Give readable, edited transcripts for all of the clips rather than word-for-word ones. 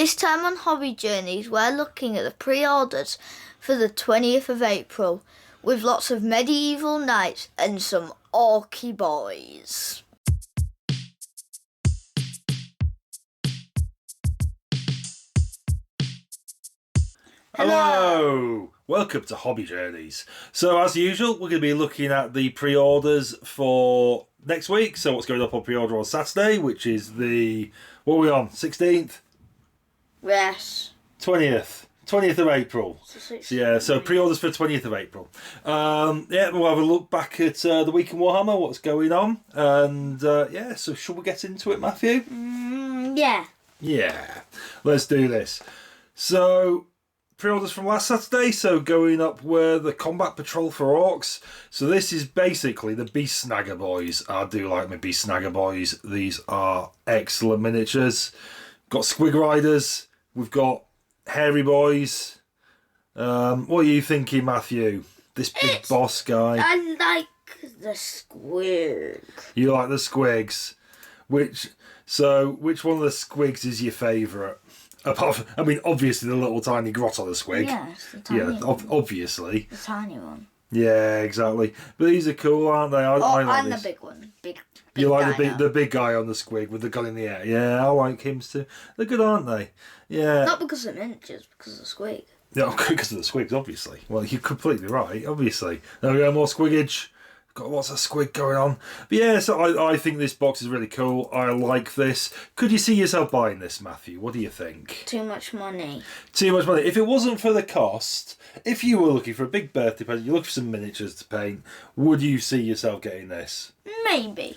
This time on Hobby Journeys, we're looking at the pre-orders for the 20th of April, with lots of medieval knights and some orky boys. Hello! Welcome to Hobby Journeys. So as usual, we're going to be looking at the pre-orders for next week. So what's going up on pre-order on Saturday, which is the, what are we on, 16th? Yes. 20th of April. So pre-orders for 20th of April. We'll have a look back at the week in Warhammer, what's going on. And so should we get into it, Matthew? Yeah. Yeah, let's do this. So, pre-orders from last Saturday, so going up were the Combat Patrol for Orcs. So this is basically the Beast Snagger boys. I do like my Beast Snagger boys. These are excellent miniatures. Got Squig Riders. We've got Hairy boys. What are you thinking, Matthew? This big boss guy. I like the squig. You like the Squigs. Which one of the Squigs is your favourite? Apart from, obviously the little tiny grotto the squig. Yes, the tiny one. Obviously. The tiny one. Yeah, exactly. But these are cool, aren't they? I like and this. the big one. Big You like the big guy on the squig with the gun in the air. Yeah, I like him too. They're good, aren't they? Yeah. Not because of miniatures, because of the squig. Yeah, because of the squigs, obviously. Well, you're completely right, obviously. There we go, more squiggage. Got lots of squig going on. But yeah, so I think this box is really cool. I like this. Could you see yourself buying this, Matthew? What do you think? Too much money. Too much money. If it wasn't for the cost, if you were looking for a big birthday present, you're looking for some miniatures to paint, would you see yourself getting this? Maybe.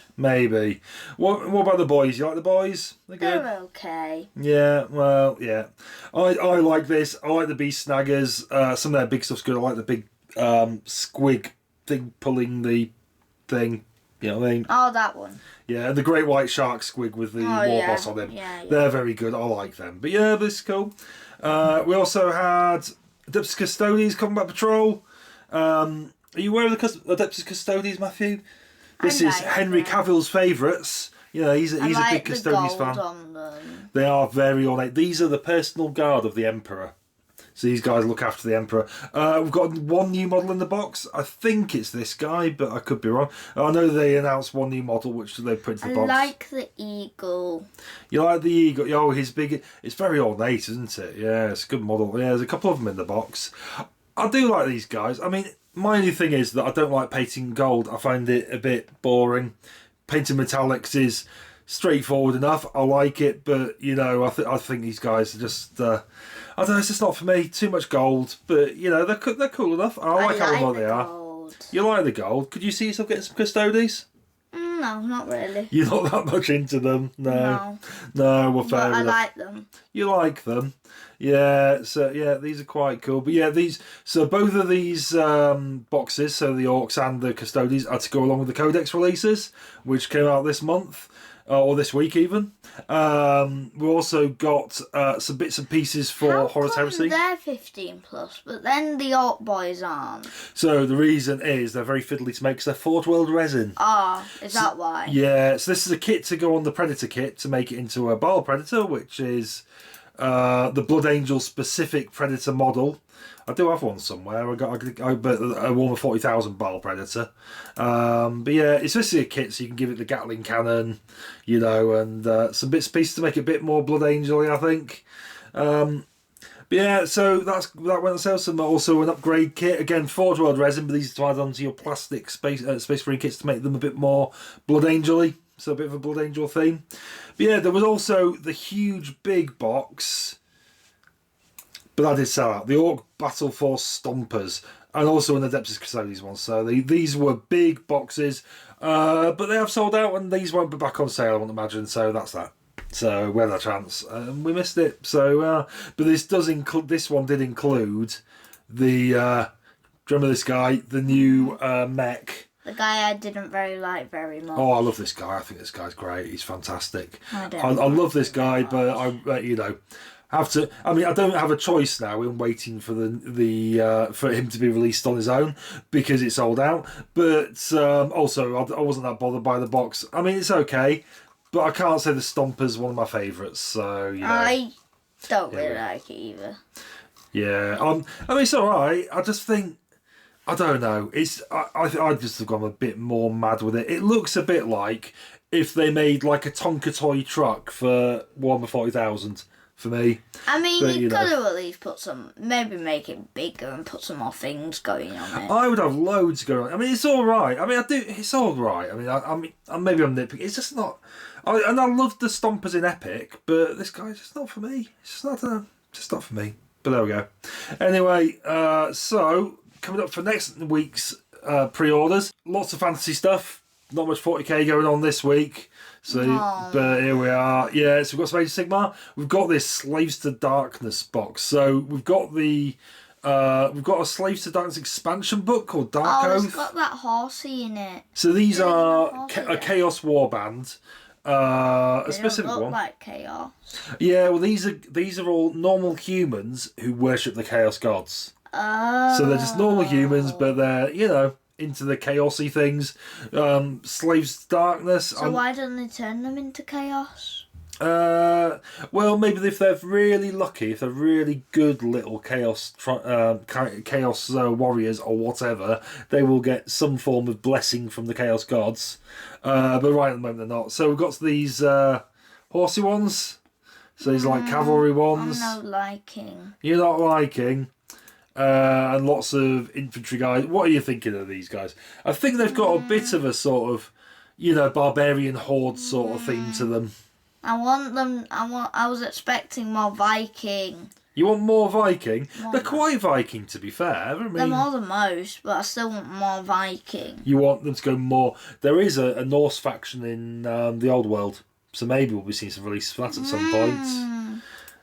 What about the boys? You like the boys? They're okay. Yeah, well, yeah. I like this. I like the Beast Snaggers. Some of their big stuff's good. I like the big squig thing pulling the thing. You know what I mean? Oh, that one. Yeah, the great white shark squig with the war boss on him. Yeah. They're very good. I like them. But yeah, this is cool. We also had Adeptus Custodes Combat Patrol. Are you aware of the Adeptus Custodes, Matthew? This is Henry Cavill's favourites. You know, he's a big Custodes fan. On them. They are very ornate. These are the personal guard of the Emperor. So these guys look after the Emperor. We've got one new model in the box. I think it's this guy, but I could be wrong. I know they announced one new model, which they put into the box. I like the eagle. You like the eagle? Oh, he's big. It's very ornate, isn't it? Yeah, it's a good model. Yeah, there's a couple of them in the box. I do like these guys. My only thing is that I don't like painting gold. I find it a bit boring. Painting metallics is straightforward enough. I like it, but I think these guys are just. I don't know. It's just not for me. Too much gold, but they're cool enough. I like how well they are. You like the gold? Could you see yourself getting some Custodes? No, not really. You're not that much into them. No. Well, fair enough. I like them. You like them. Yeah, so yeah, these are quite cool. But yeah, both of these boxes, so the Orcs and the Custodes, are to go along with the Codex releases, which came out this month, or this week even. We also got some bits and pieces for Horus Heresy. They're 15 plus, but then the Orc boys aren't. So the reason is they're very fiddly to make because they're Forge World resin. Is that why? Yeah, so this is a kit to go on the Predator kit to make it into a Baal Predator, which is the Blood Angel specific Predator model. I do have one somewhere. I bet a Warhammer 40,000 Baal Predator. But yeah, it's basically a kit, so you can give it the Gatling cannon, and some bits and pieces to make it a bit more Blood Angel-y, I think. But yeah, so that went on sale. Some also an upgrade kit again, Forge World resin, but these are to add onto your plastic Space Marine kits to make them a bit more Blood Angel-y. So a bit of a Blood Angel theme. But yeah, there was also the huge big box. But that did sell out. The Orc Battle Force Stompers. And also an Adeptus Custodes one. So these were big boxes. But they have sold out and these won't be back on sale, I won't imagine. So that's that. So we had a chance. We missed it. So, but this one did include the... do you remember this guy? The new mech. The guy I didn't like very much. Oh, I love this guy. I think this guy's great. He's fantastic. I love this guy, but I don't have a choice now in waiting for for him to be released on his own because it's sold out. But also, I wasn't that bothered by the box. It's okay, but I can't say the Stomper's one of my favourites. So Don't really like it either. Yeah, I mean, it's all right. I just think, I don't know. I just have gone a bit more mad with it. It looks a bit like if they made like a Tonka toy truck for Warhammer 40,000 for me. I mean, But, you you could know. have at least maybe make it bigger and put some more things going on it. I would have loads going on. I mean, it's all right. I mean, it's all right. I mean, maybe I'm nitpicking. It's just not. And I love the Stompers in Epic, but this guy's just not for me. It's just not for me. But there we go. Anyway, so coming up for next week's pre-orders, lots of fantasy stuff. Not much 40k going on this week. So, but here we are. Yeah, so we've got some Age of Sigmar. We've got this Slaves to Darkness box. So we've got a Slaves to Darkness expansion book called Dark Oath. It's got that horsey in it. So these are horsey a Chaos Warband. A They specific don't look one. like chaos. Yeah, well these are all normal humans who worship the Chaos gods. So they're just normal humans, but they're, into the chaosy things. Slaves to Darkness. So why don't they turn them into chaos? Well, maybe if they're really lucky, if they're really good little chaos warriors or whatever, they will get some form of blessing from the chaos gods. But right at the moment they're not. So we've got these horsey ones. So these like cavalry ones. I'm not liking. You're not liking. And lots of infantry guys. What are you thinking of these guys? I think they've got a bit of a sort of, barbarian horde sort of theme to them. I was expecting more Viking. You want more Viking? They're quite Viking, to be fair. I mean, They're more than most, but I still want more Viking. You want them to go more. There is a Norse faction in the Old World, so maybe we'll be seeing some releases for that at some point.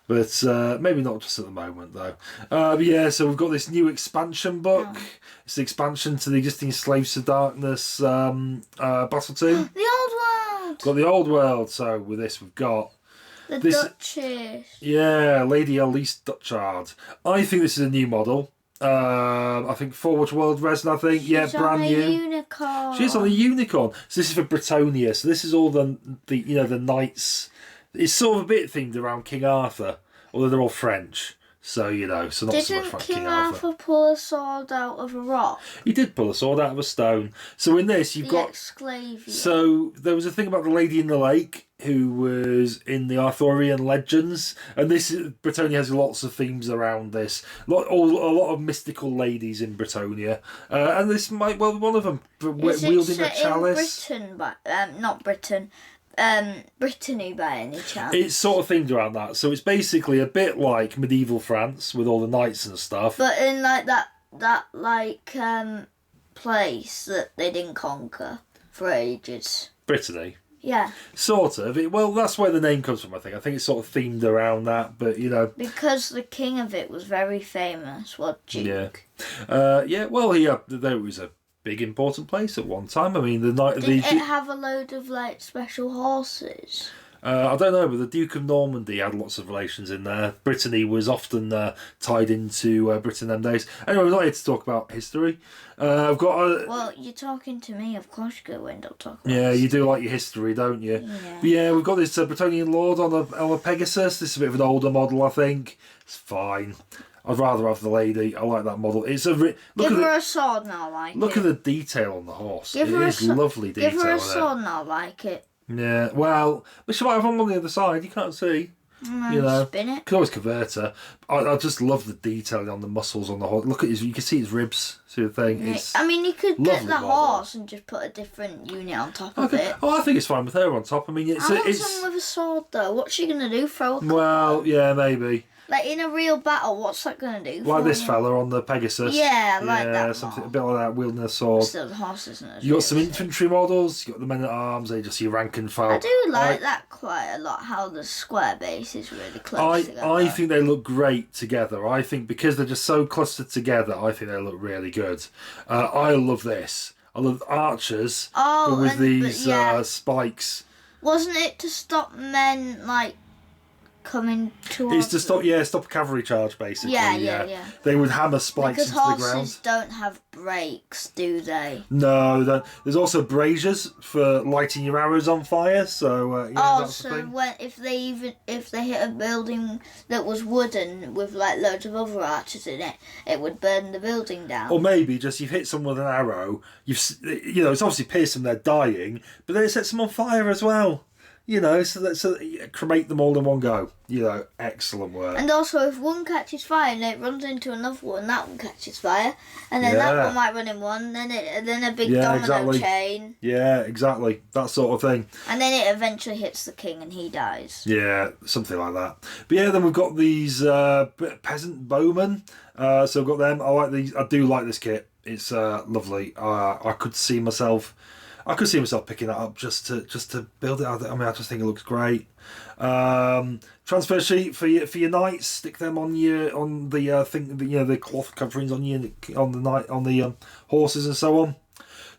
But maybe not just at the moment, though. But yeah, so we've got this new expansion book. It's the expansion to the existing Slaves to Darkness Battle Tomb. The Old World! Got the Old World, so with this we've got... The Duchess. Yeah, Lady Elise Dutchard. I think this is a new model. I think Forward World Resin, I think. She's brand new. Unicorn. She's on a unicorn. So this is for Bretonia. So this is all the knights. It's sort of a bit themed around King Arthur, although they're all French. So, so not so much Didn't from King King Arthur pull a sword out of a rock? He did pull a sword out of a stone. So in this, you've got... Exclavian. So there was a thing about the Lady in the Lake who was in the Arthurian legends, and Bretonia has lots of themes around this. A lot of mystical ladies in Bretonia, and this might well be one of them. Wielding a chalice. In Britain, not Britain. Brittany by any chance? It's sort of themed around that. So it's basically a bit like medieval France with all the knights and stuff. But in like that place that they didn't conquer for ages. Brittany. Yeah. Sort of. Well, that's where the name comes from, I think. I think it's sort of themed around that, but, Because the king of it was very famous, Duke. Yeah, well, there was a big important place at one time. I mean, Did it have a load of, special horses? I don't know, but the Duke of Normandy had lots of relations in there. Brittany was often tied into Britain them days. Anyway, we're not here to talk about history. I've got Well, you're talking to me, of course you're going to end up talking about Yeah, history. you do like your history, don't you? Yeah. But yeah, we've got this Bretonnian Lord on a Pegasus. This is a bit of an older model, I think. It's fine. I'd rather have the lady. I like that model. It's Give her a sword and I'll like it. Look at the detail on the horse. Give her is lovely detail. Give her a sword and I'll like it. Yeah, well, but she might have one on the other side. You can't see. Spin it. You can always convert her. I just love the detailing on the muscles on the horse. Look at his. You can see his ribs. See the thing. It's you could get the model. horse and just put a different unit on top of it. Oh, I think it's fine with her on top. I mean, I want someone with a sword though. What's she gonna do? Throw a Well, yeah, maybe. Like in a real battle, what's that gonna do? Like this fella on the Pegasus. Yeah, like that. Something a bit like that, wielding a sword. Still, the horse isn't as You got some infantry models. You got the men at arms. They just your rank and file. I do like that quite a lot. How the square base is really close together. I think they look great together. I think because they're just so clustered together, I think they look really good. I love this. I love archers, but with these spikes. Wasn't it to stop men coming towards It's to stop a cavalry charge, basically. Yeah. They would hammer spikes Because into the ground. horses don't have brakes, do they? No, they don't. There's also braziers for lighting your arrows on fire. So that's the thing. if they hit a building that was wooden with like loads of other archers in it, it would burn the building down. Or maybe just you've hit someone with an arrow. It's obviously pierced them, they're dying, but then it sets them on fire as well. So cremate them all in one go. Excellent work. And also, if one catches fire and it runs into another one, that one catches fire, and then that one might run in one, then a big domino chain. Yeah, exactly. That sort of thing. And then it eventually hits the king and he dies. Yeah, something like that. But yeah, then we've got these peasant bowmen. So we've got them. I like these. I do like this kit. It's lovely. I could see myself picking that up just to build it. I just think it looks great. Transfer sheet for your knights. Stick them on the cloth coverings on the horses and so on.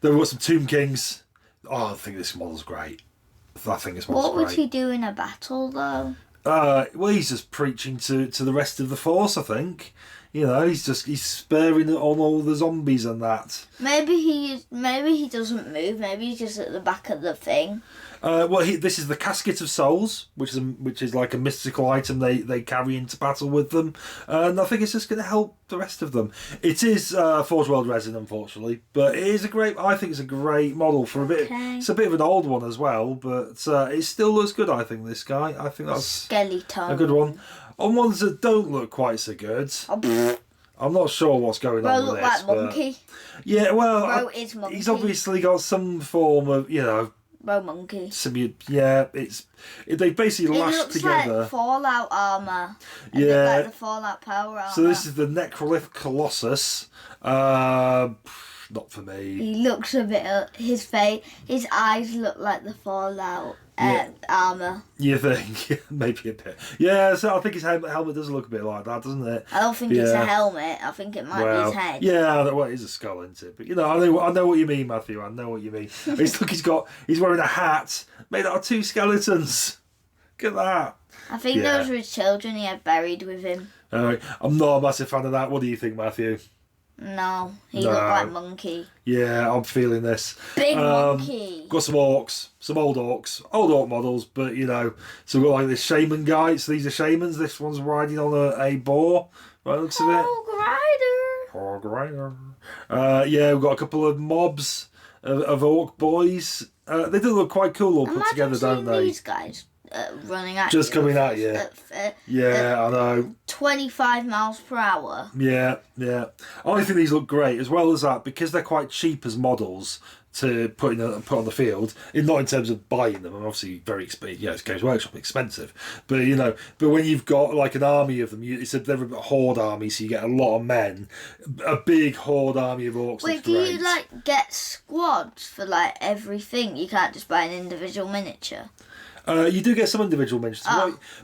Then we've got some Tomb Kings. I think this model's great. What would he do in a battle though? Well, he's just preaching to the rest of the force, I think. He's sparing on all the zombies and that. Maybe he doesn't move. Maybe he's just at the back of the thing. This is the Casket of Souls, which is like a mystical item they carry into battle with them, and I think it's just going to help the rest of them. It is Forge World resin, unfortunately, but it is I think it's a great model for a bit. It's a bit of an old one as well, but it still looks good. I think this guy. I think that's skeleton. A good one. On ones that don't look quite so good. I'm not sure what's going on with this. Like monkey. Yeah, well, Bro is monkey. He's obviously got some form of, Bro monkey. They basically lashed together. It looks like Fallout armour. Like the Fallout power armour. So this is the Necrolith Colossus. Not for me. He looks a bit. His eyes look like the Fallout armour. You think? Maybe a bit. Yeah, so I think his helmet does look a bit like that, doesn't it? I don't think it's a helmet. I think it might be his head. Yeah, it is a skull, isn't it? But I know what you mean, Matthew. I know what you mean. He's wearing a hat made out of two skeletons. Look at that. I think those were his children he had buried with him. I'm not a massive fan of that. What do you think, Matthew? No, he looked like monkey. Yeah, I'm feeling this. Big monkey. Got some orcs, some old orc models, but so we've got like this shaman guy. So these are shamans. This one's riding on a boar. By the looks of it. Hog rider. We've got a couple of mobs of orc boys. They do look quite cool all put together, don't they? These guys running at just coming at you. I know. 25 miles per hour. Yeah. I think these look great, as well as that, because they're quite cheap as models to put on the field. Not in terms of buying them, and obviously very expensive. It's Games Workshop expensive, but but when you've got like an army of them, they're a horde army, so you get a lot of men, a big horde army of orcs. Wait, do you get squads for everything? You can't just buy an individual miniature. You do get some individual miniatures,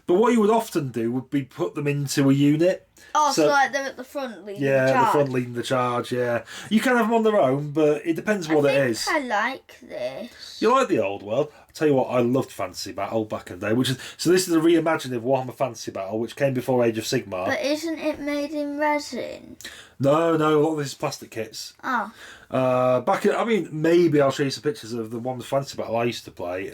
but what you would often do would be put them into a unit. Oh, so they're at the front leading the charge. Yeah, the front leading the charge, yeah. You can have them on their own, but it depends what it is. I like this. You like the old world? I'll tell you what, I loved Fantasy Battle back in the day, so this is a reimagining of Warhammer Fantasy Battle, which came before Age of Sigmar. But isn't it made in resin? No, a lot of this is plastic kits. Oh. Maybe I'll show you some pictures of the one Fantasy Battle I used to play.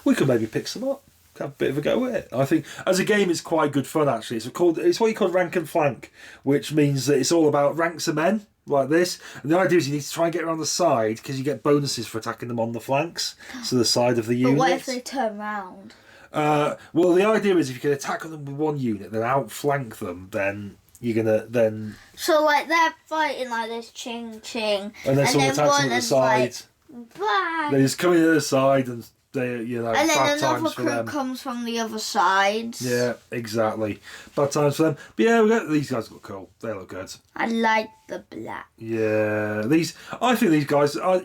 We could maybe pick some up. Have a bit of a go with it. I think as a game it's quite good fun actually. It's what you call rank and flank, which means that it's all about ranks of men like this. And the idea is you need to try and get around the side because you get bonuses for attacking them on the flanks, so the side of the unit. But what if they turn round? Well, the idea is if you can attack them with one unit, then outflank them, then you're gonna then. So they're fighting like this, ching ching, and then someone attacks them at the side. Bang. They just come in at the side and. And then another crew comes from the other side. Yeah, exactly. Bad times for them. But these guys look cool. They look good. I like the black. Yeah, I think these guys are.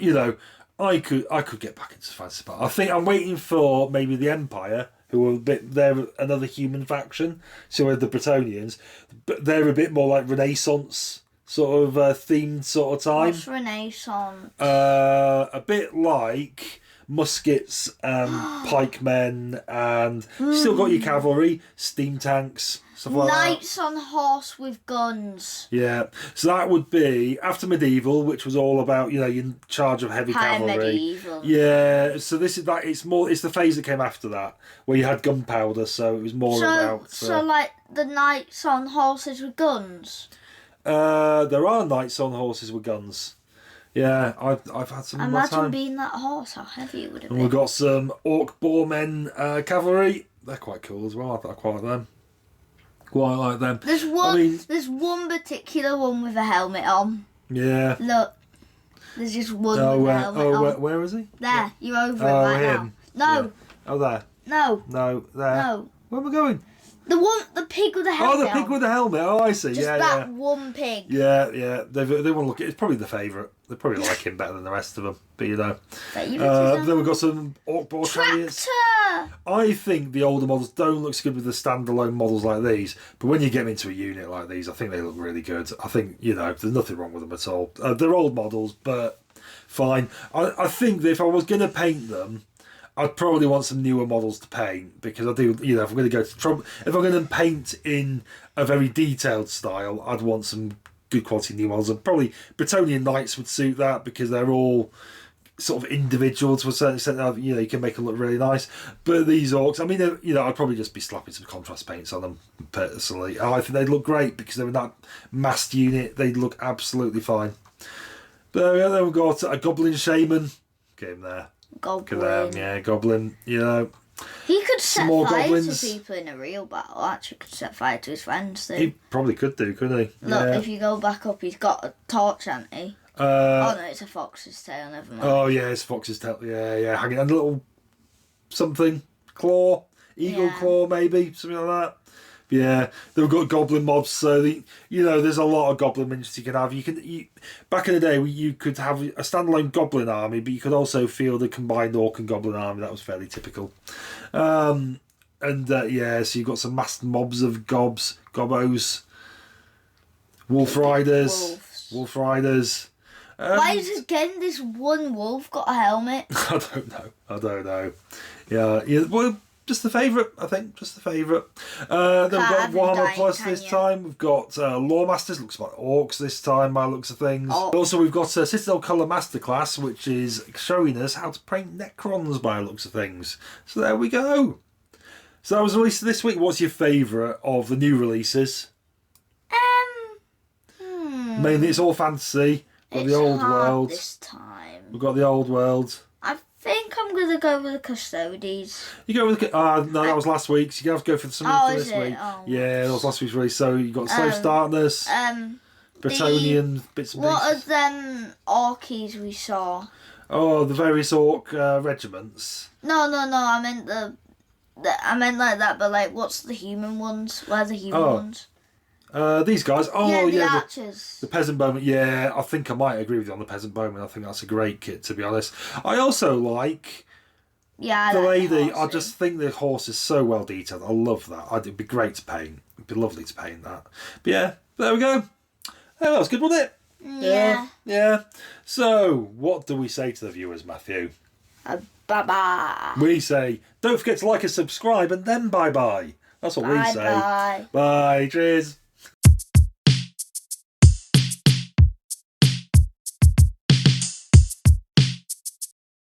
I could get back into Fantasy Battle. I think I'm waiting for maybe the Empire, who are they're another human faction. So are the Bretonnians, but they're a bit more like Renaissance sort of themed sort of time. What's Renaissance? A bit like. muskets and pikemen, and you still got your cavalry, steam tanks, stuff like that. Knights on horse with guns. Yeah, so that would be after medieval, which was all about you're in charge of heavy High cavalry. medieval. Yeah, so this is that. It's the phase that came after that, where you had gunpowder. So it was more about. So like the knights on horses with guns. There are knights on horses with guns. Yeah, I've had some. Imagine being that horse. How heavy it would have And been. we've got some orc boarmen cavalry. They're quite cool as well. I quite like them. Quite like them. There's one. There's one particular one with a helmet on. Yeah. Look. There's just one with a helmet on. Where is he? There. You're over it right him. now. No. Yeah. Oh, there. No. No, there. No. Where am I going? The pig with the helmet. Oh, the pig on. with the helmet. Oh, I see. Just yeah, that yeah. one pig. Yeah, yeah. They want to look at. It's probably the favourite. They probably like him better than the rest of them. But then we've got some orc boar chariots. Tractor. I think the older models don't look so good with the standalone models like these, but when you get them into a unit like these, I think they look really good. I think there's nothing wrong with them at all. They're old models, but fine. I think that if I was going to paint them, I'd probably want some newer models to paint, because I do, if I'm going to go to if I'm going to paint in a very detailed style, I'd want some good quality new models, and probably Bretonnian Knights would suit that, because they're all sort of individual to a certain extent. You can make them look really nice. But these orcs, I mean, I'd probably just be slapping some contrast paints on them personally. I think they'd look great because they're in that massed unit. They'd look absolutely fine. But then we've got a goblin shaman. Get him there. Goblin. Yeah, goblin. He could set more fire goblins. to people in a real battle. Actually, could set fire to his friends too. He probably could do, couldn't he? Look, if you go back up, he's got a torch, hasn't he? Oh no, it's a fox's tail. Never mind. Oh yeah, it's fox's tail. Yeah, hanging on a little something claw, eagle claw, maybe something like that. Yeah, they've got goblin mobs, so there's a lot of goblin miniatures you can have. Back in the day, you could have a standalone goblin army, but you could also field a combined orc and goblin army. That was fairly typical. So you've got some massed mobs of gobbos, wolf riders. Why has again this one wolf got a helmet? I don't know. Yeah. Well, just the favourite, I think. Just the favourite. Then we've got Warhammer Plus this time. We've got Lawmasters. Looks like orcs this time, by the looks of things. Oh. Also, we've got Citadel Colour Masterclass, which is showing us how to paint Necrons, by the looks of things. So there we go. So that was released this week. What's your favourite of the new releases? Mainly, it's all fantasy. We've got the old world. This time. We've got the old world. I think I'm gonna go with the Custodes. You go with no, that was last week's. You're gonna have to go for something for this week. Oh, yeah, that was last week's release. So you got Slave Startness, Bretonnian bits and what pieces. are them orkies we saw? Oh, the various orc regiments. No. I meant I meant like that, but like, what's the human ones? Where are the human ones? These guys. The archers. The peasant bowman. Yeah, I think I might agree with you on the peasant bowman. I think that's a great kit, to be honest. I also like the lady. I just think the horse is so well detailed. I love that. It'd be great to paint. It'd be lovely to paint that. But yeah, there we go. Oh, that was good, wasn't it? Yeah. So, what do we say to the viewers, Matthew? Bye-bye. We say, don't forget to like and subscribe, and then bye-bye. That's what we say. Bye. Bye. Cheers.